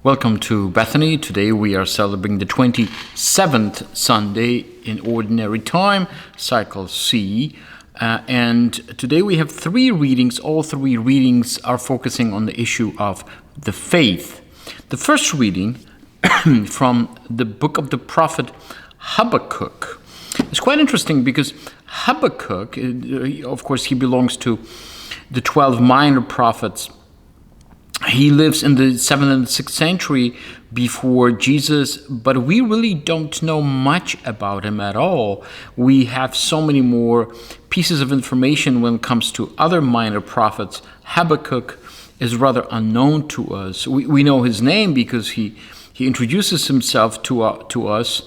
Welcome to Bethany. Today we are celebrating the 27th Sunday in Ordinary Time, Cycle C. And today we have three readings. All three readings are focusing on the issue of the faith. The first reading from the book of the prophet Habakkuk. It's quite interesting because Habakkuk, of course, he belongs to the 12 minor prophets. He lives in the 7th and 6th century before Jesus, but we really don't know much about him at all. We have so many more pieces of information when it comes to other minor prophets. Habakkuk is rather unknown to us. We know his name because he introduces himself to us.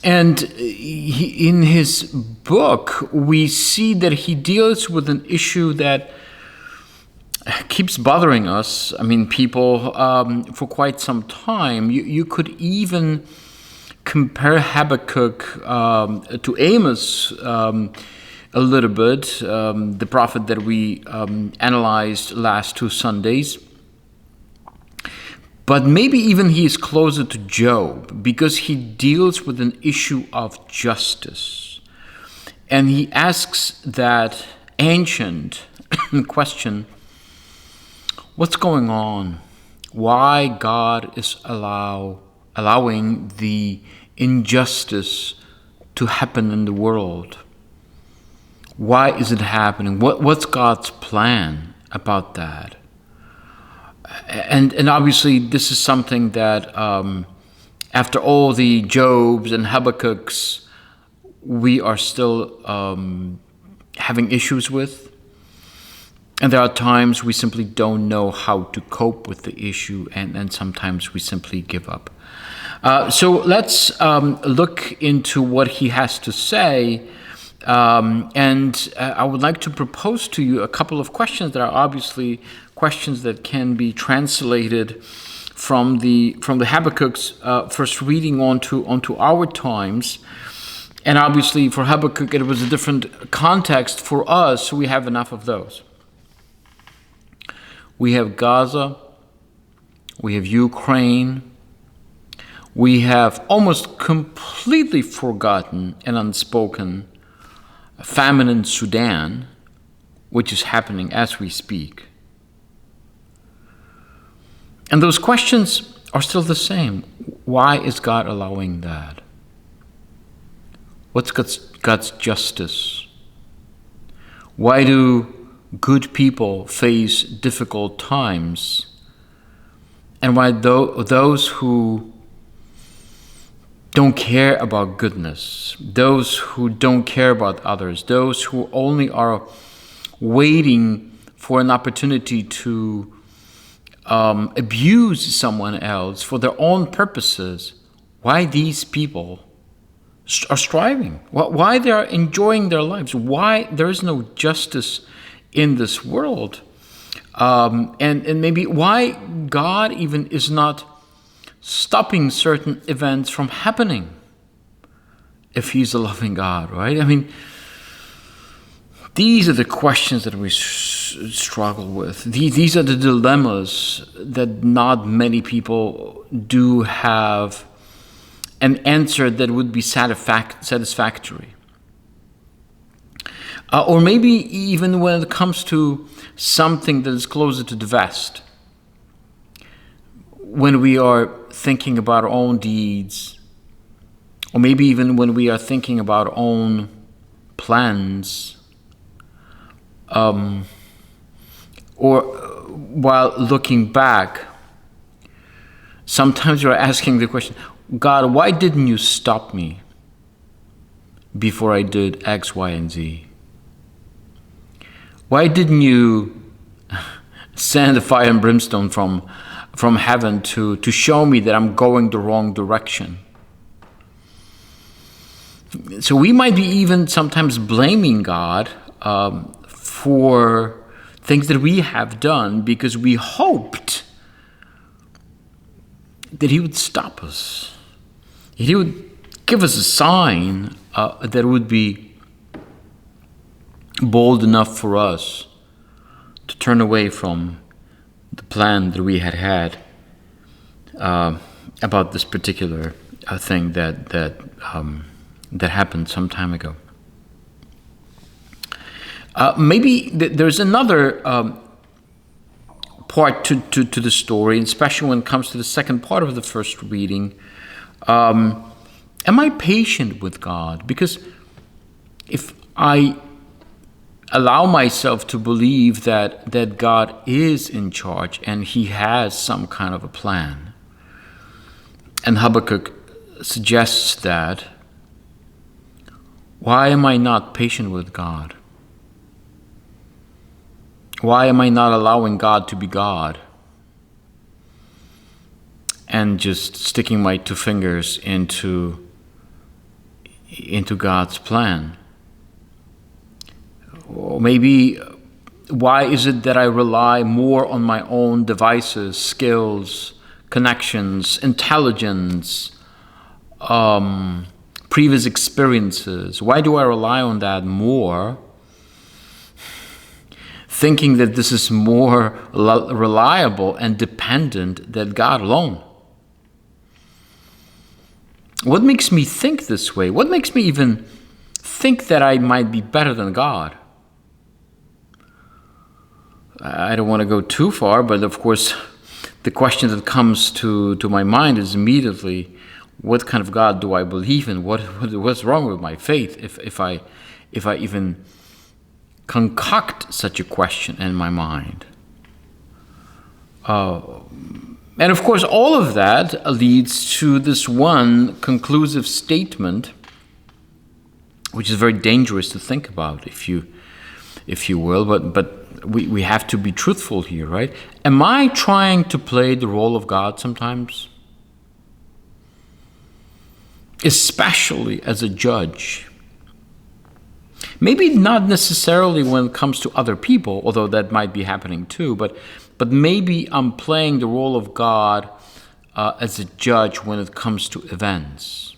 And in his book, we see that he deals with an issue that keeps bothering us. I mean, people for quite some time. You could even compare Habakkuk to Amos a little bit, the prophet that we analyzed last two Sundays. But maybe even he is closer to Job because he deals with an issue of justice. And he asks that ancient question, what's going on? Why God is allowing the injustice to happen in the world? Why is it happening? What's God's plan about that? And obviously this is something that after all the Jobs and Habakkuk's, we are still having issues with. And there are times we simply don't know how to cope with the issue, and sometimes we simply give up. So let's look into what he has to say. And I would like to propose to you a couple of questions that are obviously questions that can be translated from the Habakkuk's first reading onto our times. And obviously for Habakkuk it was a different context. For us, we have enough of those. We have Gaza, we have Ukraine, we have almost completely forgotten and unspoken famine in Sudan, which is happening as we speak. And those questions are still the same. Why is God allowing that? What's God's justice? Why do good people face difficult times? And why those who don't care about goodness, those who don't care about others, those who only are waiting for an opportunity to abuse someone else for their own purposes, why these people are striving, why they are enjoying their lives, why there is no justice in this world, and maybe why God even is not stopping certain events from happening if he's a loving God, right? I mean, these are the questions that we struggle with. These are the dilemmas that not many people do have an answer that would be satisfactory. Or maybe even when it comes to something that is closer to the vest, when we are thinking about our own deeds, or maybe even when we are thinking about our own plans, or while looking back, sometimes you're asking the question, God, why didn't you stop me before I did X, Y, and Z? Why didn't you send the fire and brimstone from heaven to show me that I'm going the wrong direction? So we might be even sometimes blaming God for things that we have done because we hoped that he would stop us. He would give us a sign that would be bold enough for us to turn away from the plan that we had. about this particular thing that happened some time ago. Maybe there's another part to the story, especially when it comes to the second part of the first reading. Am I patient with God? Because if I allow myself to believe that God is in charge and He has some kind of a plan, and Habakkuk suggests that, why am I not patient with God? Why am I not allowing God to be God and just sticking my two fingers into God's plan? Or maybe, why is it that I rely more on my own devices, skills, connections, intelligence, previous experiences? Why do I rely on that more, thinking that this is more reliable and dependent than God alone? What makes me think this way? What makes me even think that I might be better than God? I don't want to go too far, but of course, the question that comes to my mind is immediately, what kind of God do I believe in? What's wrong with my faith if I even concoct such a question in my mind? And of course, all of that leads to this one conclusive statement, which is very dangerous to think about, if you will, but we have to be truthful here, right? Am I trying to play the role of God sometimes? Especially as a judge. Maybe not necessarily when it comes to other people, although that might be happening too, but maybe I'm playing the role of God as a judge when it comes to events.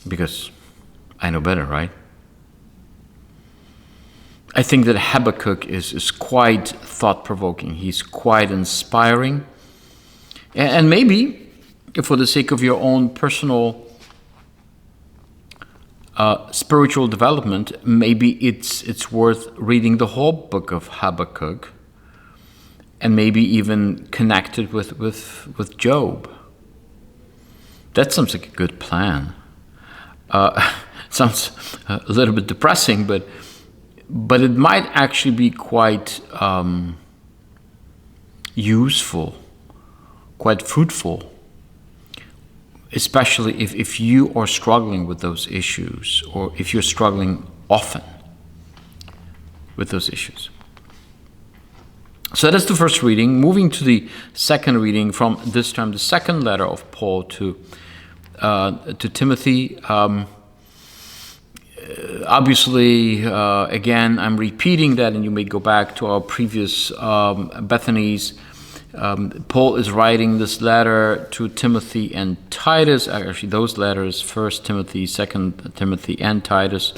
Because I know better, right? I think that Habakkuk is quite thought-provoking. He's quite inspiring. And maybe, for the sake of your own personal spiritual development, maybe it's worth reading the whole book of Habakkuk, and maybe even connect it with Job. That sounds like a good plan. Sounds a little bit depressing, but it might actually be quite useful, quite fruitful, especially if you are struggling with those issues, or if you're struggling often with those issues. So that's the first reading. Moving to the second reading, from this time the second letter of Paul to Timothy. Obviously, again, I'm repeating that, and you may go back to our previous Bethany's. Paul is writing this letter to Timothy and Titus. Actually, those letters, 1 Timothy, 2 Timothy, and Titus,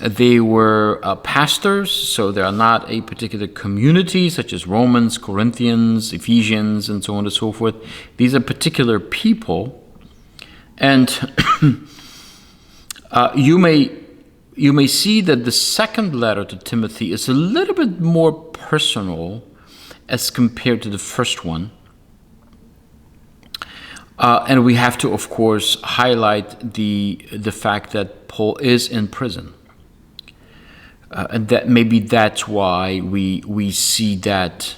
they were pastors, so they are not a particular community, such as Romans, Corinthians, Ephesians, and so on and so forth. These are particular people. And you may see that the second letter to Timothy is a little bit more personal as compared to the first one. And we have to, of course, highlight the fact that Paul is in prison. And that maybe that's why we see that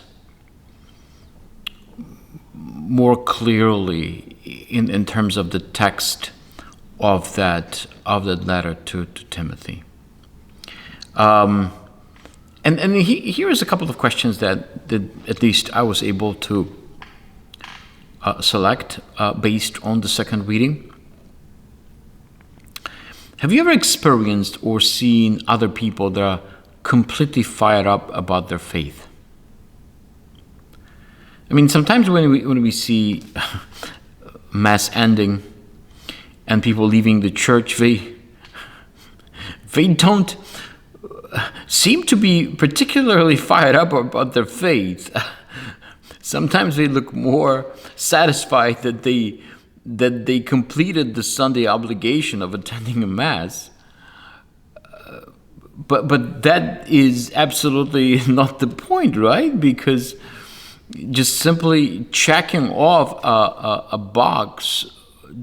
more clearly in terms of the text of that letter to Timothy. And here is a couple of questions that at least I was able to select based on the second reading. Have you ever experienced or seen other people that are completely fired up about their faith? I mean, sometimes when we see mass ending and people leaving the church, they don't seem to be particularly fired up about their faith. Sometimes they look more satisfied that they completed the Sunday obligation of attending a mass. But that is absolutely not the point, right? Because just simply checking off a box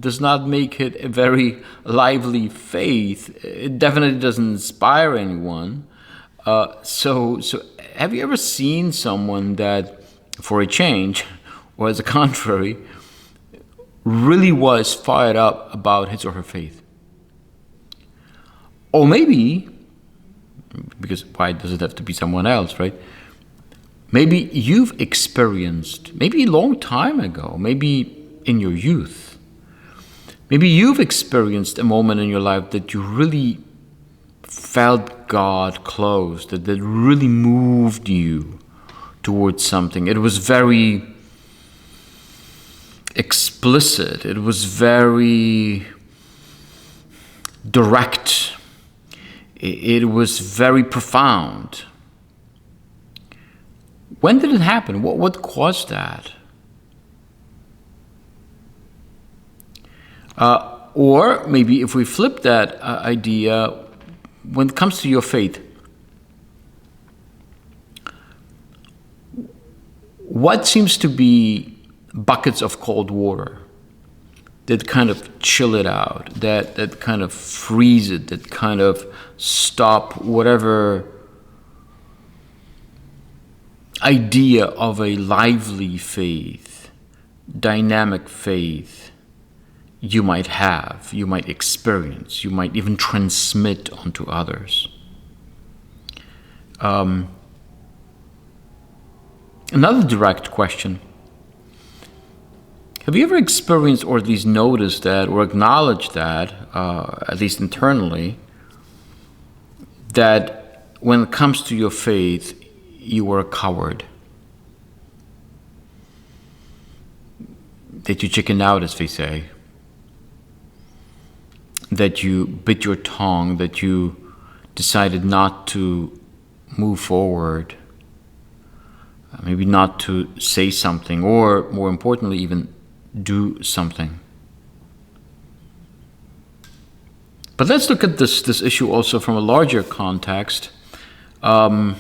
does not make it a very lively faith. It definitely doesn't inspire anyone. So have you ever seen someone that, for a change, or as a contrary, really was fired up about his or her faith? Or maybe, because why does it have to be someone else, right? Maybe you've experienced, maybe a long time ago, maybe in your youth, maybe you've experienced a moment in your life that you really felt God close, that really moved you towards something. It was very explicit. It was very direct. It was very profound. When did it happen? What caused that? Or maybe if we flip that idea, when it comes to your faith, what seems to be buckets of cold water that kind of chill it out, that kind of freeze it, that kind of stop whatever idea of a lively faith, dynamic faith you might have, you might experience, you might even transmit onto others. Another direct question. Have you ever experienced, or at least noticed that, or acknowledged that, at least internally, that when it comes to your faith, you were a coward? That you chickened out, as they say. That you bit your tongue, that you decided not to move forward, maybe not to say something, or more importantly, even do something. But let's look at this issue also from a larger context. How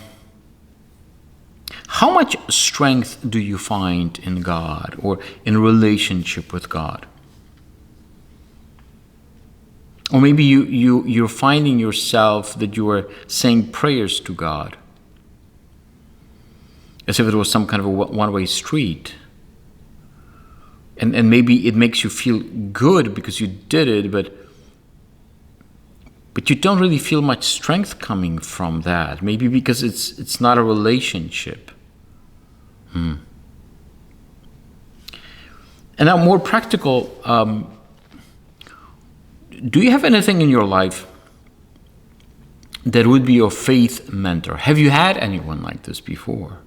much strength do you find in God or in relationship with God? Or maybe you're finding yourself that you are saying prayers to God as if it was some kind of a one-way street. And maybe it makes you feel good because you did it, but you don't really feel much strength coming from that. Maybe because it's not a relationship. And now more practical, do you have anything in your life that would be your faith mentor? Have you had anyone like this before?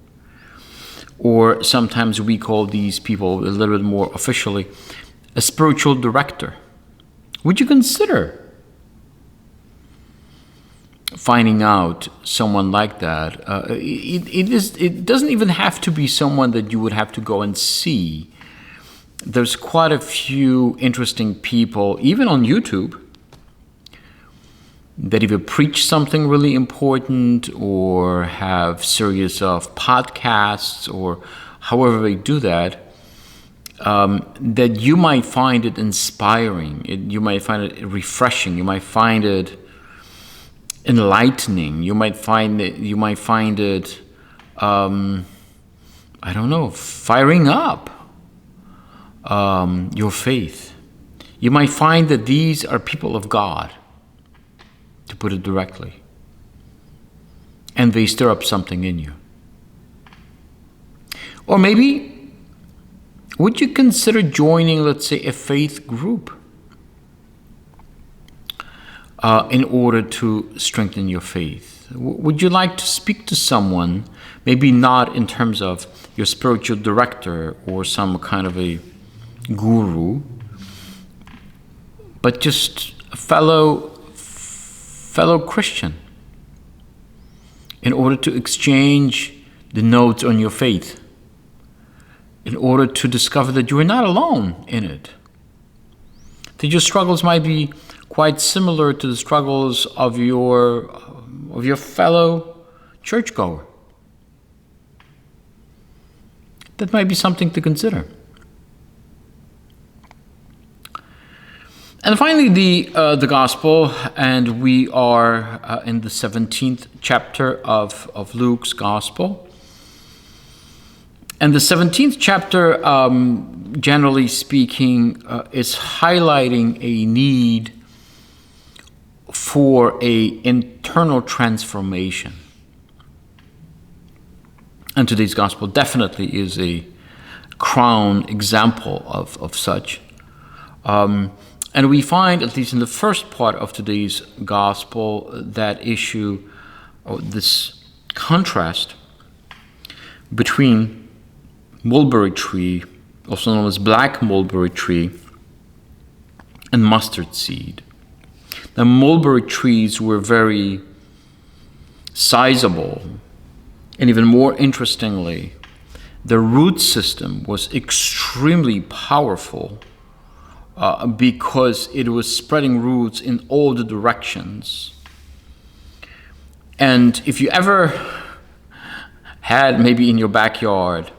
Or sometimes we call these people a little bit more officially a spiritual director. Would you consider finding out someone like that? It doesn't even have to be someone that you would have to go and see. There's quite a few interesting people, even on YouTube, that either preach something really important or have series of podcasts or however they do that, that you might find it inspiring, you might find it refreshing, you might find it enlightening, you might find it I don't know, firing up your faith. You might find that these are people of God, to put it directly, and they stir up something in you. Or maybe, would you consider joining, let's say, a faith group in order to strengthen your faith? Would you like to speak to someone, maybe not in terms of your spiritual director or some kind of a guru, but just a fellow Christian, in order to exchange the notes on your faith, in order to discover that you are not alone in it. That your struggles might be quite similar to the struggles of your fellow churchgoer. That might be something to consider. And finally, the gospel, and we are in the 17th chapter of Luke's gospel. And the 17th chapter, generally speaking, is highlighting a need for an internal transformation. And today's gospel definitely is a crown example of such. And we find, at least in the first part of today's gospel, that issue, or this contrast between mulberry tree, also known as black mulberry tree, and mustard seed. Now, mulberry trees were very sizable, and even more interestingly, the root system was extremely powerful because it was spreading roots in all the directions. And if you ever had, maybe in your backyard,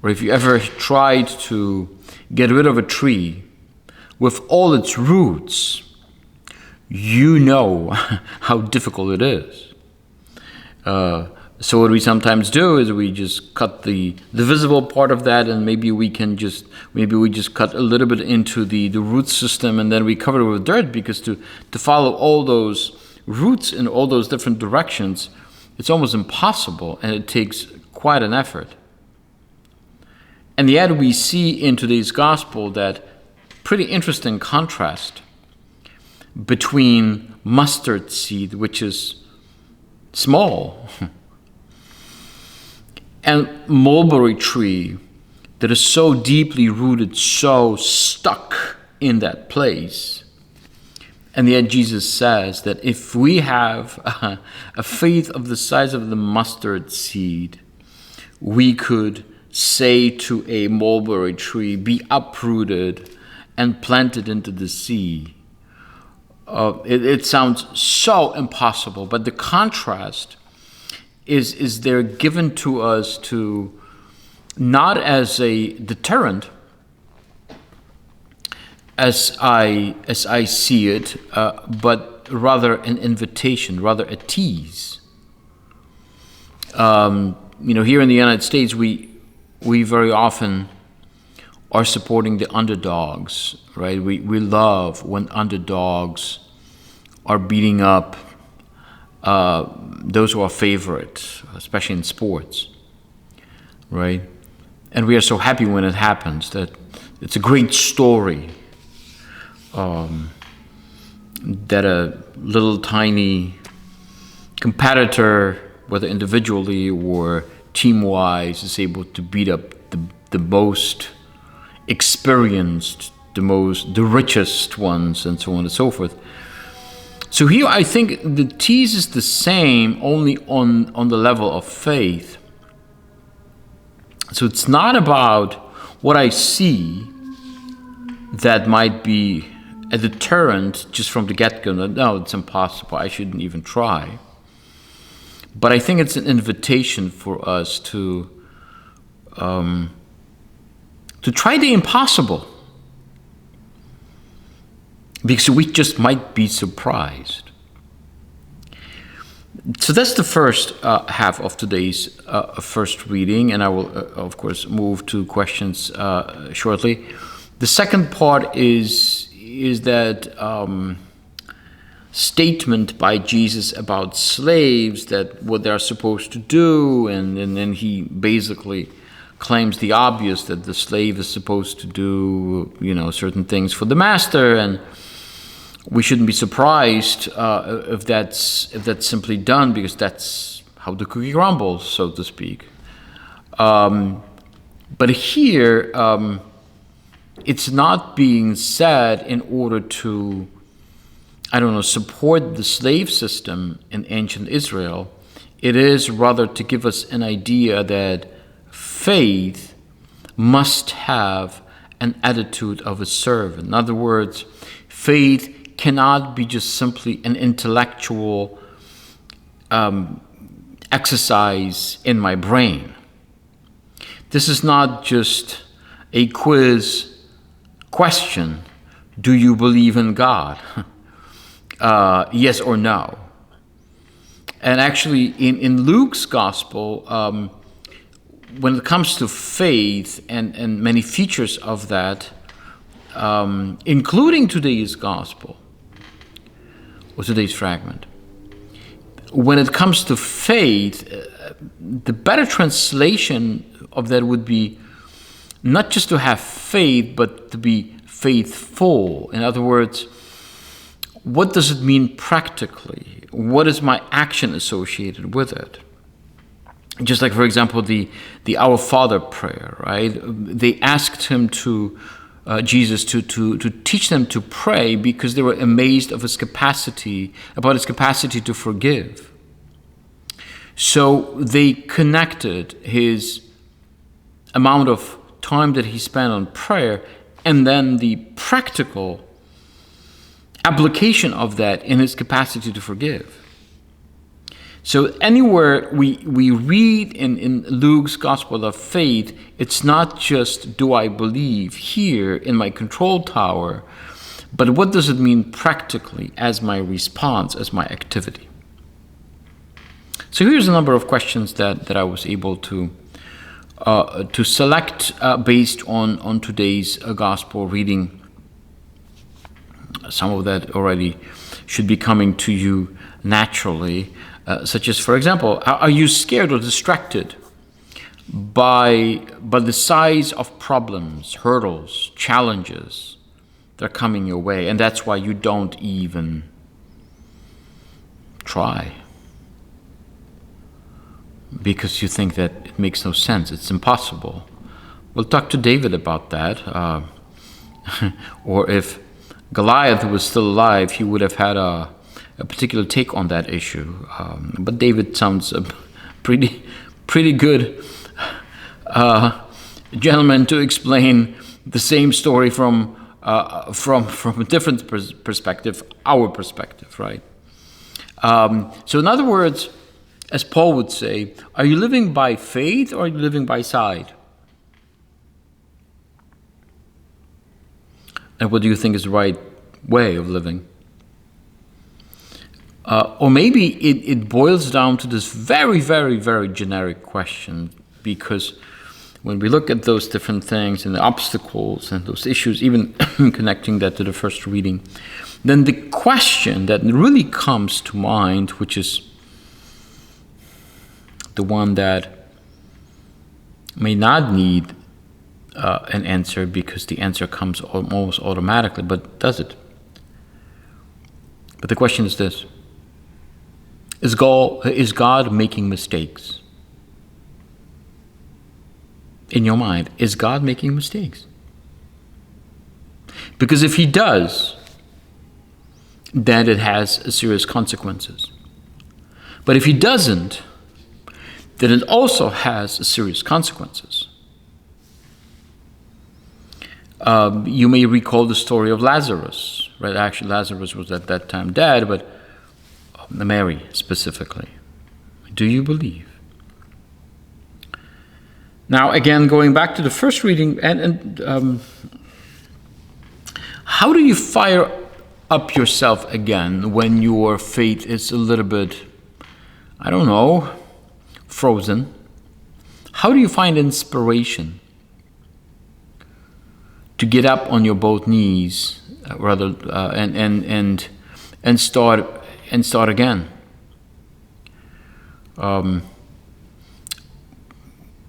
or if you ever tried to get rid of a tree with all its roots, you know how difficult it is. So what we sometimes do is we just cut the visible part of that, and maybe we just cut a little bit into the root system, and then we cover it with dirt, because to follow all those roots in all those different directions, it's almost impossible, and it takes quite an effort. And yet we see in today's gospel that pretty interesting contrast between mustard seed, which is small, and mulberry tree that is so deeply rooted, so stuck in that place. And yet Jesus says that if we have a faith of the size of the mustard seed, we could say to a mulberry tree, be uprooted and planted into the sea. It sounds so impossible, but the contrast is there given to us to not as a deterrent, as I see it, but rather an invitation, rather a tease. Here in the United States, we very often are supporting the underdogs, right? We love when underdogs are beating up those who are favorite, especially in sports, right? And we are so happy when it happens, that it's a great story, that a little tiny competitor, whether individually or team-wise, is able to beat up the most experienced, the richest ones, and so on and so forth. So here I think the tease is the same, only on the level of faith. So it's not about what I see that might be a deterrent just from the get-go. No, it's impossible. I shouldn't even try. But I think it's an invitation for us to try the impossible, because we just might be surprised. So that's the first half of today's first reading, and I will, of course, move to questions shortly. The second part is that statement by Jesus about slaves, that what they're supposed to do, and then he basically claims the obvious, that the slave is supposed to do, certain things for the master, and we shouldn't be surprised if that's simply done, because that's how the cookie crumbles, so to speak. But here, it's not being said in order to, support the slave system in ancient Israel. It is rather to give us an idea that faith must have an attitude of a servant. In other words, faith cannot be just simply an intellectual exercise in my brain. This is not just a quiz question. Do you believe in God? Yes or no? And actually, in Luke's gospel, when it comes to faith and many features of that, including today's gospel, or today's fragment, when it comes to faith, the better translation of that would be not just to have faith, but to be faithful. In other words, what does it mean practically? What is my action associated with it? Just like, for example, the Our Father prayer, right? They asked him Jesus to teach them to pray because they were amazed of about his capacity to forgive. So they connected his amount of time that he spent on prayer and then the practical application of that in his capacity to forgive. So anywhere we read in Luke's gospel of faith, it's not just do I believe here in my control tower, but what does it mean practically as my response, as my activity? So here's a number of questions that I was able to select based on today's gospel reading. Some of that already should be coming to you naturally, such as, for example, are you scared or distracted by the size of problems, hurdles, challenges that are coming your way, and that's why you don't even try? Because you think that it makes no sense, it's impossible. We'll talk to David about that. Or if Goliath was still alive, he would have had a particular take on that issue. But David sounds a pretty good gentleman to explain the same story from a different perspective, our perspective, right? So in other words, as Paul would say, are you living by faith or are you living by sight? And what do you think is the right way of living? Or maybe it boils down to this very, very, very generic question, because when we look at those different things and the obstacles and those issues, even connecting that to the first reading, then the question that really comes to mind, which is the one that may not need an answer because the answer comes almost automatically, but does it? But the question is this: Is God making mistakes? In your mind, is God making mistakes? Because if he does, then it has serious consequences. But if he doesn't, then it also has serious consequences. You may recall the story of Lazarus, right? Actually, Lazarus was at that time dead, but Mary specifically. Do you believe? Now, again, going back to the first reading, how do you fire up yourself again when your faith is a little bit, I don't know, frozen? How do you find inspiration to get up on your both knees, and start again?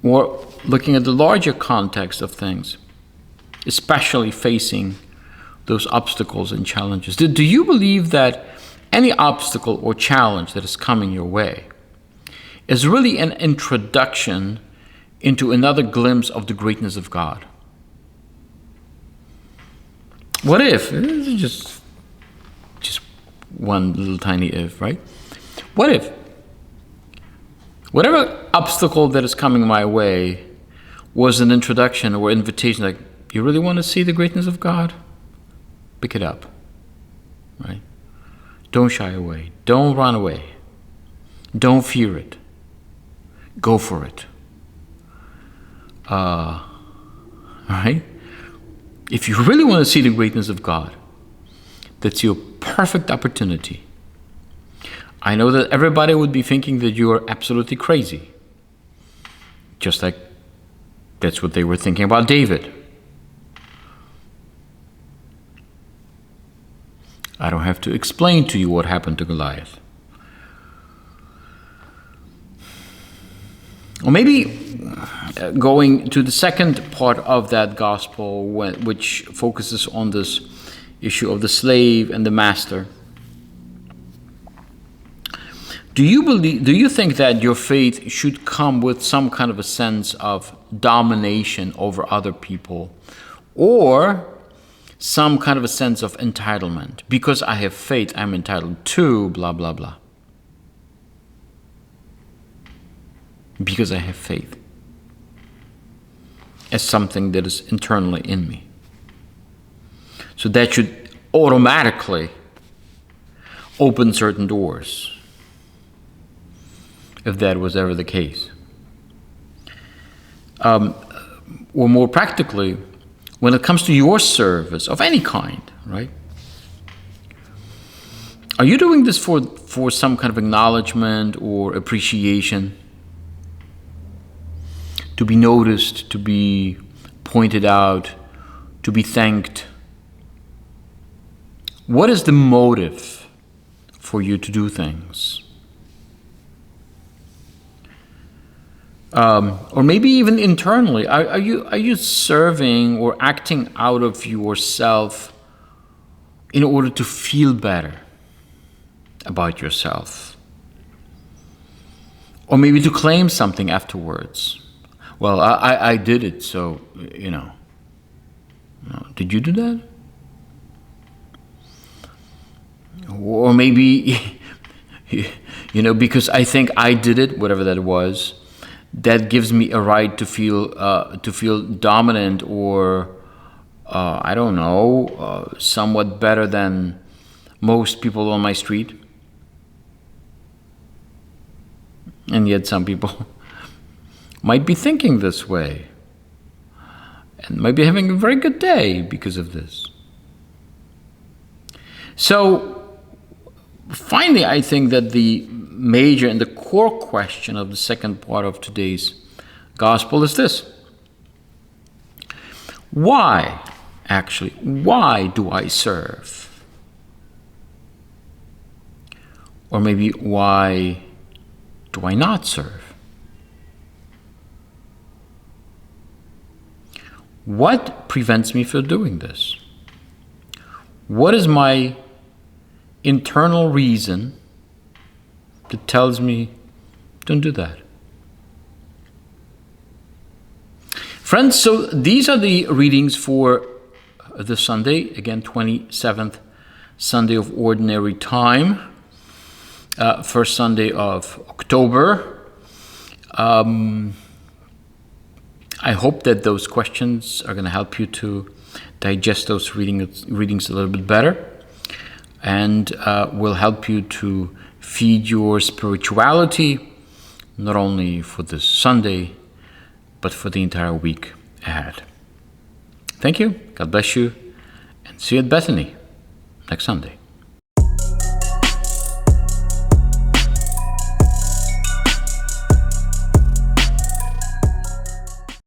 Or looking at the larger context of things, especially facing those obstacles and challenges. Do you believe that any obstacle or challenge that is coming your way is really an introduction into another glimpse of the greatness of God? What if? This is just one little tiny if, right? What if? Whatever obstacle that is coming my way, was an introduction or invitation, like, you really want to see the greatness of God? Pick it up, right? Don't shy away. Don't run away. Don't fear it. Go for it. Right? If you really want to see the greatness of God, that's your perfect opportunity. I know that everybody would be thinking that you are absolutely crazy. Just like that's what they were thinking about David. I don't have to explain to you what happened to Goliath. Or maybe going to the second part of that gospel, which focuses on this issue of the slave and the master. Do you think that your faith should come with some kind of a sense of domination over other people, or some kind of a sense of entitlement? Because I have faith, I'm entitled to blah, blah, blah. Because I have faith as something that is internally in me. So that should automatically open certain doors, if that was ever the case. Or more practically, when it comes to your service of any kind, right? Are you doing this for some kind of acknowledgement or appreciation? To be noticed, to be pointed out, to be thanked? What is the motive for you to do things? Or maybe even internally, are you serving or acting out of yourself in order to feel better about yourself? Or maybe to claim something afterwards. Well, I did it, so, No, did you do that? Or maybe, because I think I did it, whatever that was, that gives me a right to feel dominant or, I don't know, somewhat better than most people on my street. And yet some people might be thinking this way and might be having a very good day because of this. So finally, I think that the major and the core question of the second part of today's gospel is this. Why do I serve? Or maybe why do I not serve? What prevents me from doing this? What is my internal reason that tells me, don't do that? Friends, so these are the readings for the Sunday, again, 27th Sunday of Ordinary Time, first Sunday of October. I hope that those questions are going to help you to digest those readings a little bit better, and will help you to feed your spirituality, not only for this Sunday, but for the entire week ahead. Thank you, God bless you, and see you at Bethany next Sunday.